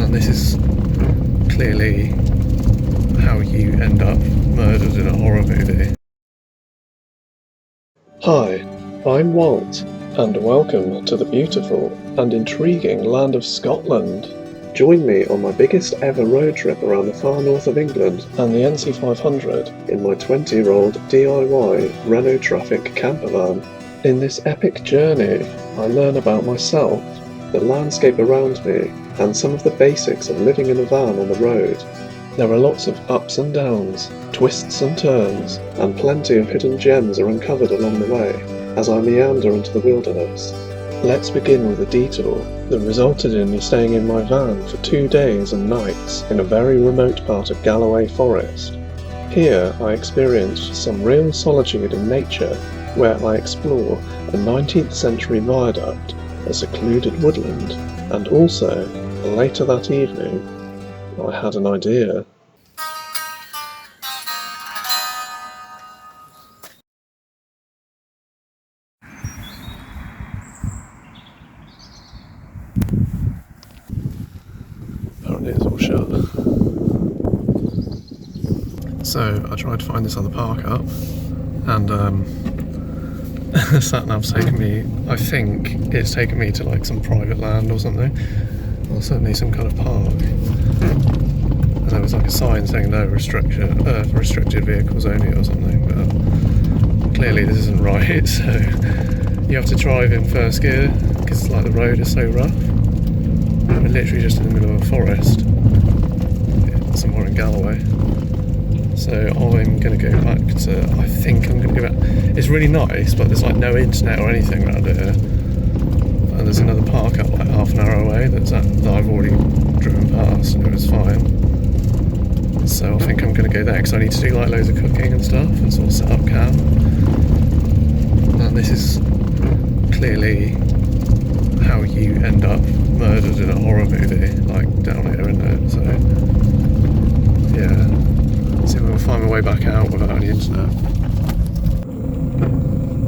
And this is clearly how you end up murdered in a horror movie. Hi, I'm Walt, and welcome to the beautiful and intriguing land of Scotland. Join me on my biggest ever road trip around the far north of England and the NC500 in my 20-year-old DIY Renault Traffic campervan. In this epic journey, I learn about myself, the landscape around me, and some of the basics of living in a van on the road. There are lots of ups and downs, twists and turns, and plenty of hidden gems are uncovered along the way as I meander into the wilderness. Let's begin with a detour that resulted in me staying in my van for 2 days and nights in a very remote part of Galloway Forest. Here I experienced some real solitude in nature, where I explore a 19th century viaduct, a secluded woodland, and also, later that evening, I had an idea. Apparently it's all shut. So I tried to find this other parkup, and the sat-nav's taken me, I think it's taken me to like some private land or something, or certainly some kind of park. And there was like a sign saying no restricted vehicles only or something, but clearly this isn't right, so you have to drive in first gear because like the road is so rough. We're literally just in the middle of a forest somewhere in Galloway. So I'm going to go back to, I think I'm going to go back, it's really nice, but there's like no internet or anything around here. And there's another park up like half an hour away that I've already driven past and it was fine. So I think I'm going to go there because I need to do like loads of cooking and stuff and sort of set up camp. And this is clearly how you end up murdered in a horror movie, like down here, isn't it? So yeah. See if we can find my way back out without any internet.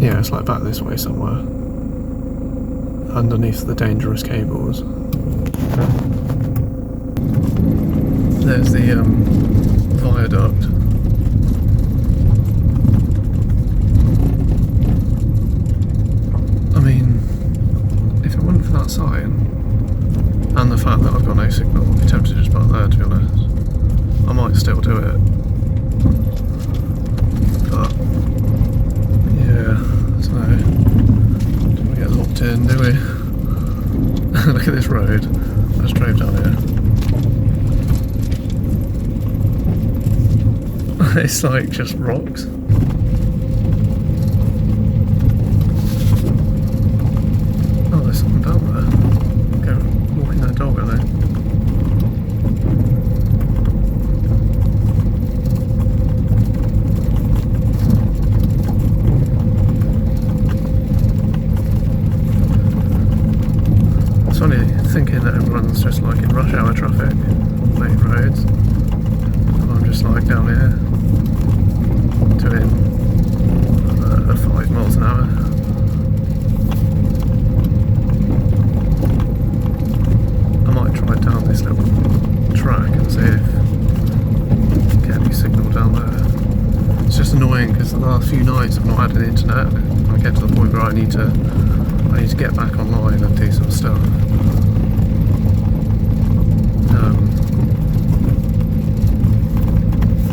Yeah, it's like back this way somewhere. Underneath the dangerous cables. There's the viaduct. I mean, if it wasn't for that sign, and the fact that I've got no signal, I'd be tempted to just park there, to be honest. I might still do it. But yeah, so don't we get locked in, do we? Look at this road. I just drove down here. It's like just rocks. Oh, there's something down there. Go walking that dog, I think. It's funny thinking that everyone's just like in rush hour traffic, main roads, and I'm just like down here doing 5 miles an hour. I might try down this little track and see if get any signal down there. It's just annoying because the last few nights I've not had an internet. I get to the point where I need to get back online and do some stuff.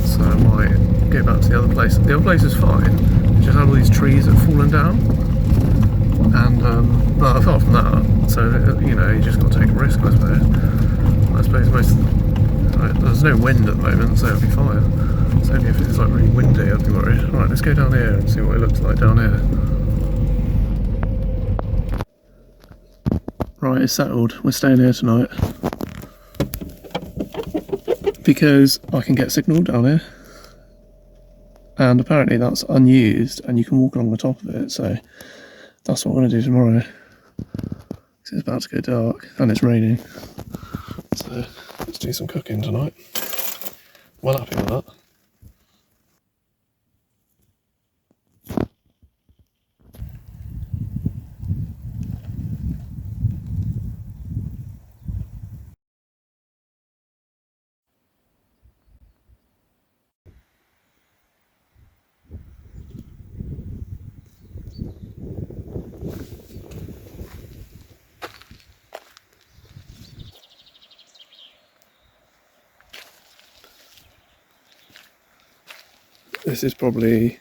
So I might go back to the other place. The other place is fine. It just had all these trees that have fallen down. And well, apart from that, so you know, you just got to take a risk, I suppose. I suppose there's no wind at the moment, so it'll be fine. It's only if it's like really windy I'd be worried. Right, let's go down here and see what it looks like down here. Right, it's settled. We're staying here tonight because I can get signal down here, and apparently that's unused and you can walk along the top of it, so that's what I'm going to do tomorrow. It's about to go dark and it's raining, so let's do some cooking tonight. Well happy with that. This is probably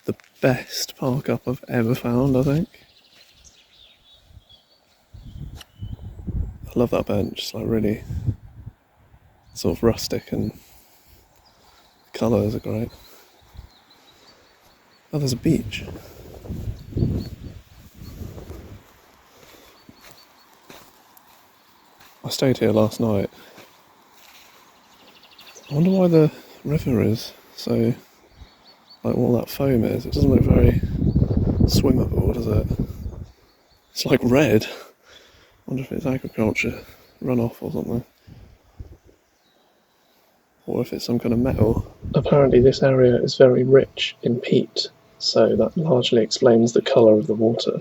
the best parkup I've ever found, I think. I love that bench, it's like really sort of rustic and colours are great. Oh, there's a beach. I stayed here last night. I wonder why the river is so, like all that foam is. It doesn't look very swimmable, does it? It's like red. I wonder if it's agriculture runoff or something. Or if it's some kind of metal. Apparently this area is very rich in peat, so that largely explains the colour of the water.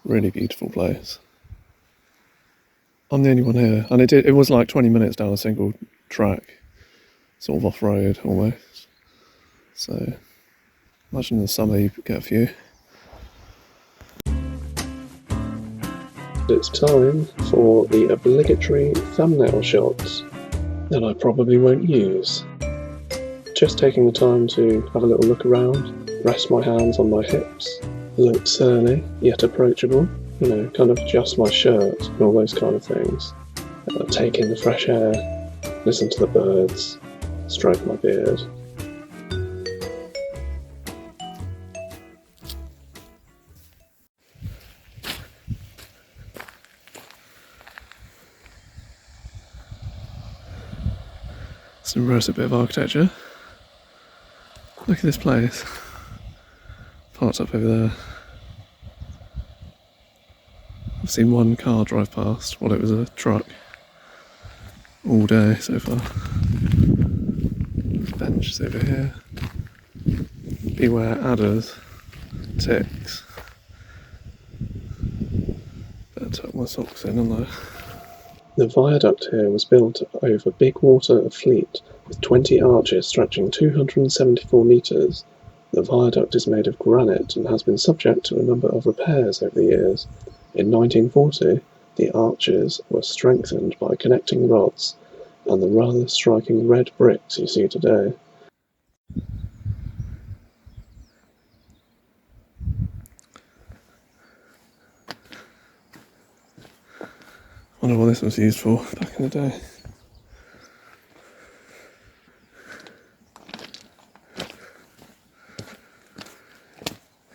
Really beautiful place. I'm the only one here, and it was like 20 minutes down a single track, sort of off-road almost. So, imagine in the summer you could get a few. It's time for the obligatory thumbnail shots that I probably won't use. Just taking the time to have a little look around, rest my hands on my hips, look surly yet approachable, you know, kind of adjust my shirt and all those kind of things. Take in the fresh air, listen to the birds, stroke my beard. Let's embrace a bit of architecture. Look at this place. Parked up over there. I've seen one car drive past while it was a truck all day so far. Benches over here. Beware adders, ticks. Better tuck my socks in, aren't I? The viaduct here was built over Bigwater of Fleet with 20 arches stretching 274 metres. The viaduct is made of granite and has been subject to a number of repairs over the years. In 1940, the arches were strengthened by connecting rods and the rather striking red bricks you see today. I wonder what this was used for back in the day.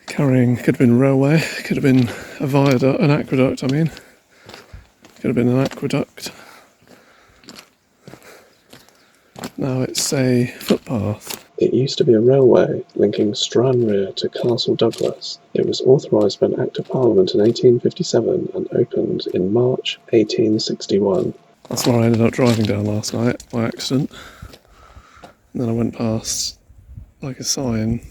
Carrying, could have been a railway, could have been a viaduct, an aqueduct I mean. Could have been an aqueduct. Now it's a footpath. It used to be a railway linking Stranraer to Castle Douglas. It was authorised by an Act of Parliament in 1857 and opened in March 1861. That's where I ended up driving down last night by accident. And then I went past like a sign.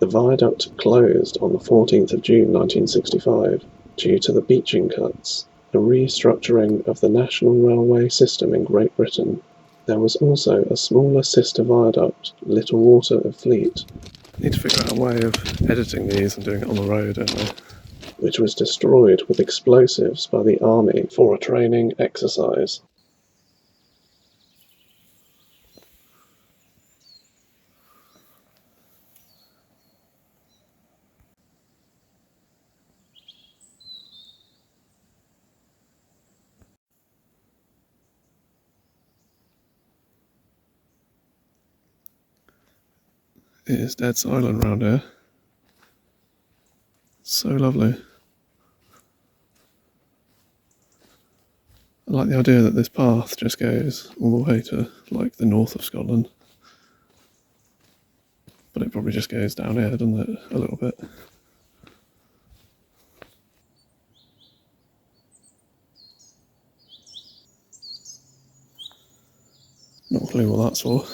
The viaduct closed on the 14th of June 1965 due to the beaching cuts, a restructuring of the national railway system in Great Britain. There was also a smaller sister viaduct, Little Water of Fleet. Need to figure out a way of editing these and doing it on the road, don't we? Which was destroyed with explosives by the army for a training exercise. It is dead silent round here. So lovely. I like the idea that this path just goes all the way to like the north of Scotland. But it probably just goes down here, doesn't it? A little bit. Not a clue what that's for.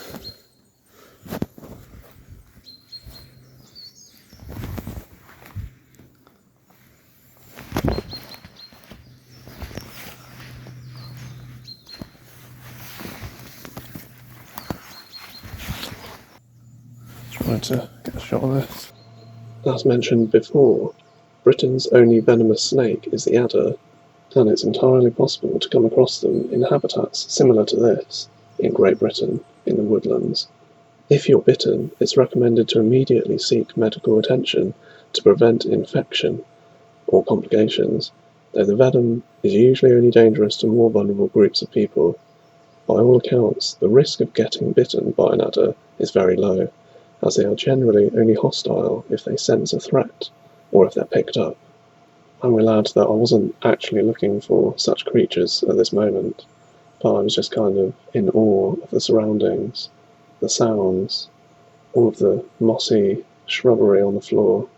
Trying to get a shot of this. As mentioned before, Britain's only venomous snake is the adder, and it's entirely possible to come across them in habitats similar to this in Great Britain. in the woodlands. If you're bitten, it's recommended to immediately seek medical attention to prevent infection or complications, though the venom is usually only dangerous to more vulnerable groups of people. By all accounts, the risk of getting bitten by an adder is very low, as they are generally only hostile if they sense a threat or if they're picked up. I will add that I wasn't actually looking for such creatures at this moment, but I was just kind of in awe of the surroundings, the sounds, all of the mossy shrubbery on the floor.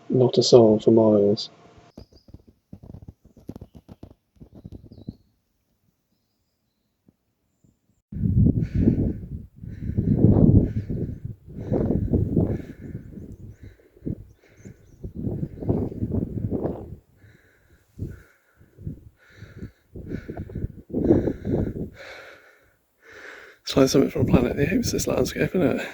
Not a soul for miles. It's like something from Planet of the Apes, this landscape, isn't it?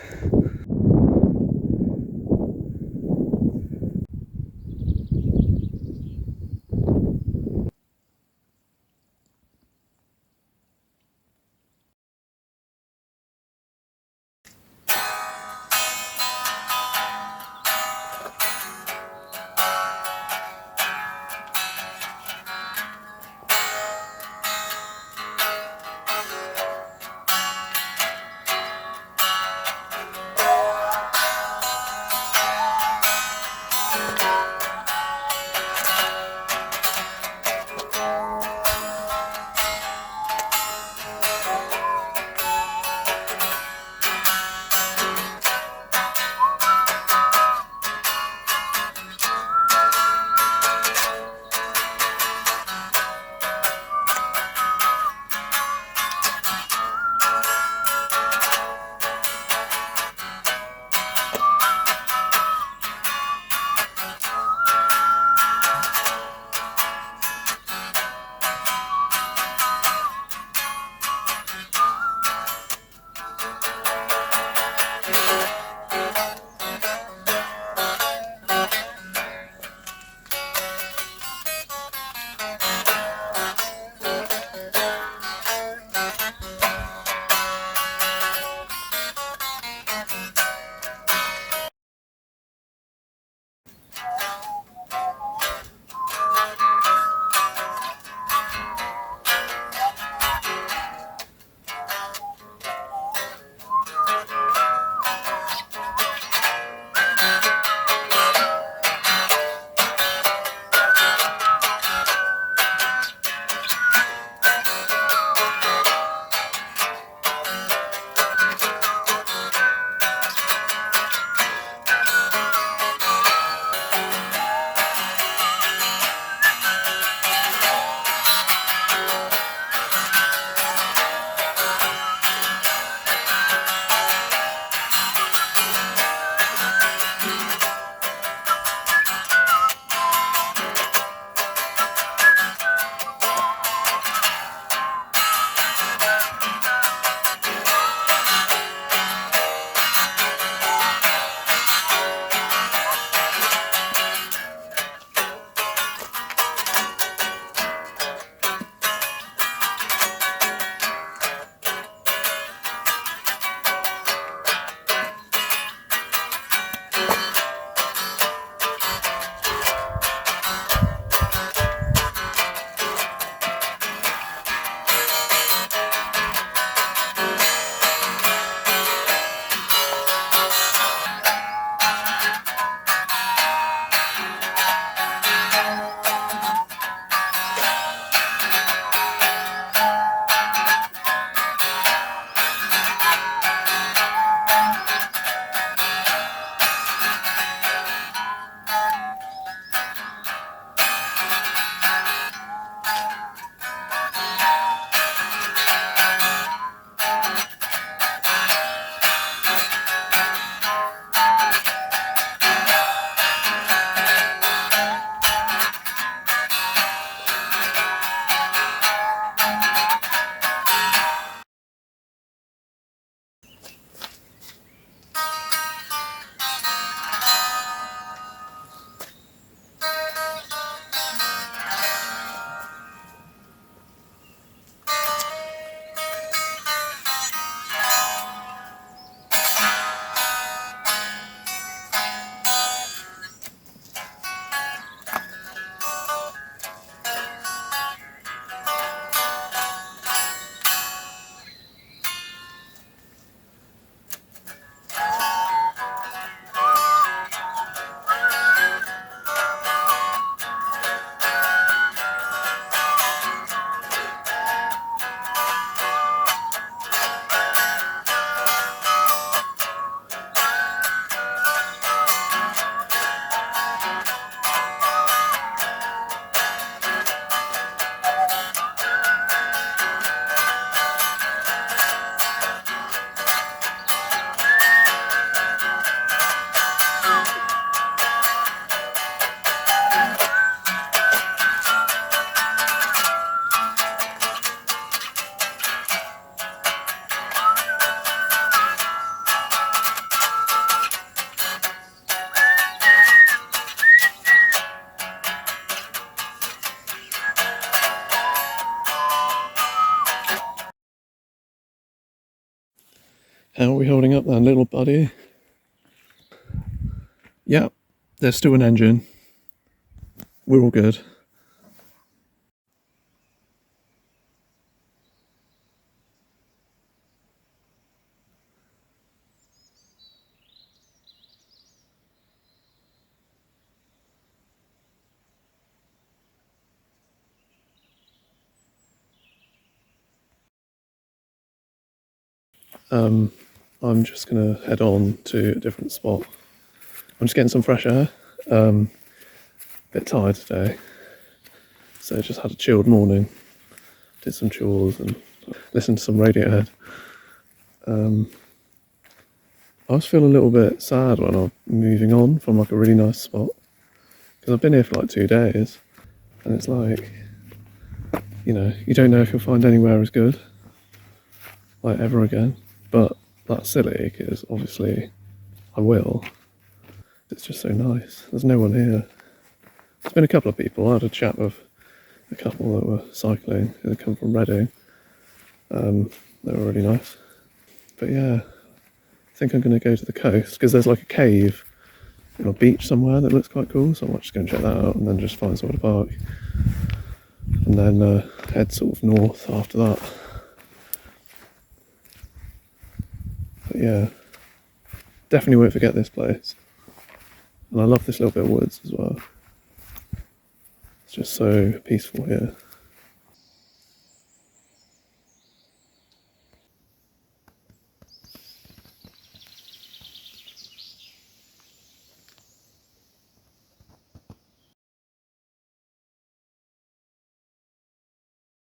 How are we holding up then, little buddy? Yep, there's still an engine. We're all good. I'm just gonna head on to a different spot. I'm just getting some fresh air. Bit tired today, so just had a chilled morning. Did some chores and listened to some Radiohead. I was feeling a little bit sad when I'm moving on from like a really nice spot, because I've been here for like 2 days, and it's like, you know, you don't know if you'll find anywhere as good, like ever again. But that's silly, because obviously I will. It's just so nice. There's no one here. There's been a couple of people. I had a chat with a couple that were cycling who had come from Reading. They were really nice. But yeah, I think I'm going to go to the coast, because there's like a cave on a beach somewhere that looks quite cool, so I might just go and check that out and then just find somewhere to park. And then head sort of north after that. But yeah, definitely won't forget this place. And I love this little bit of woods as well. It's just so peaceful here.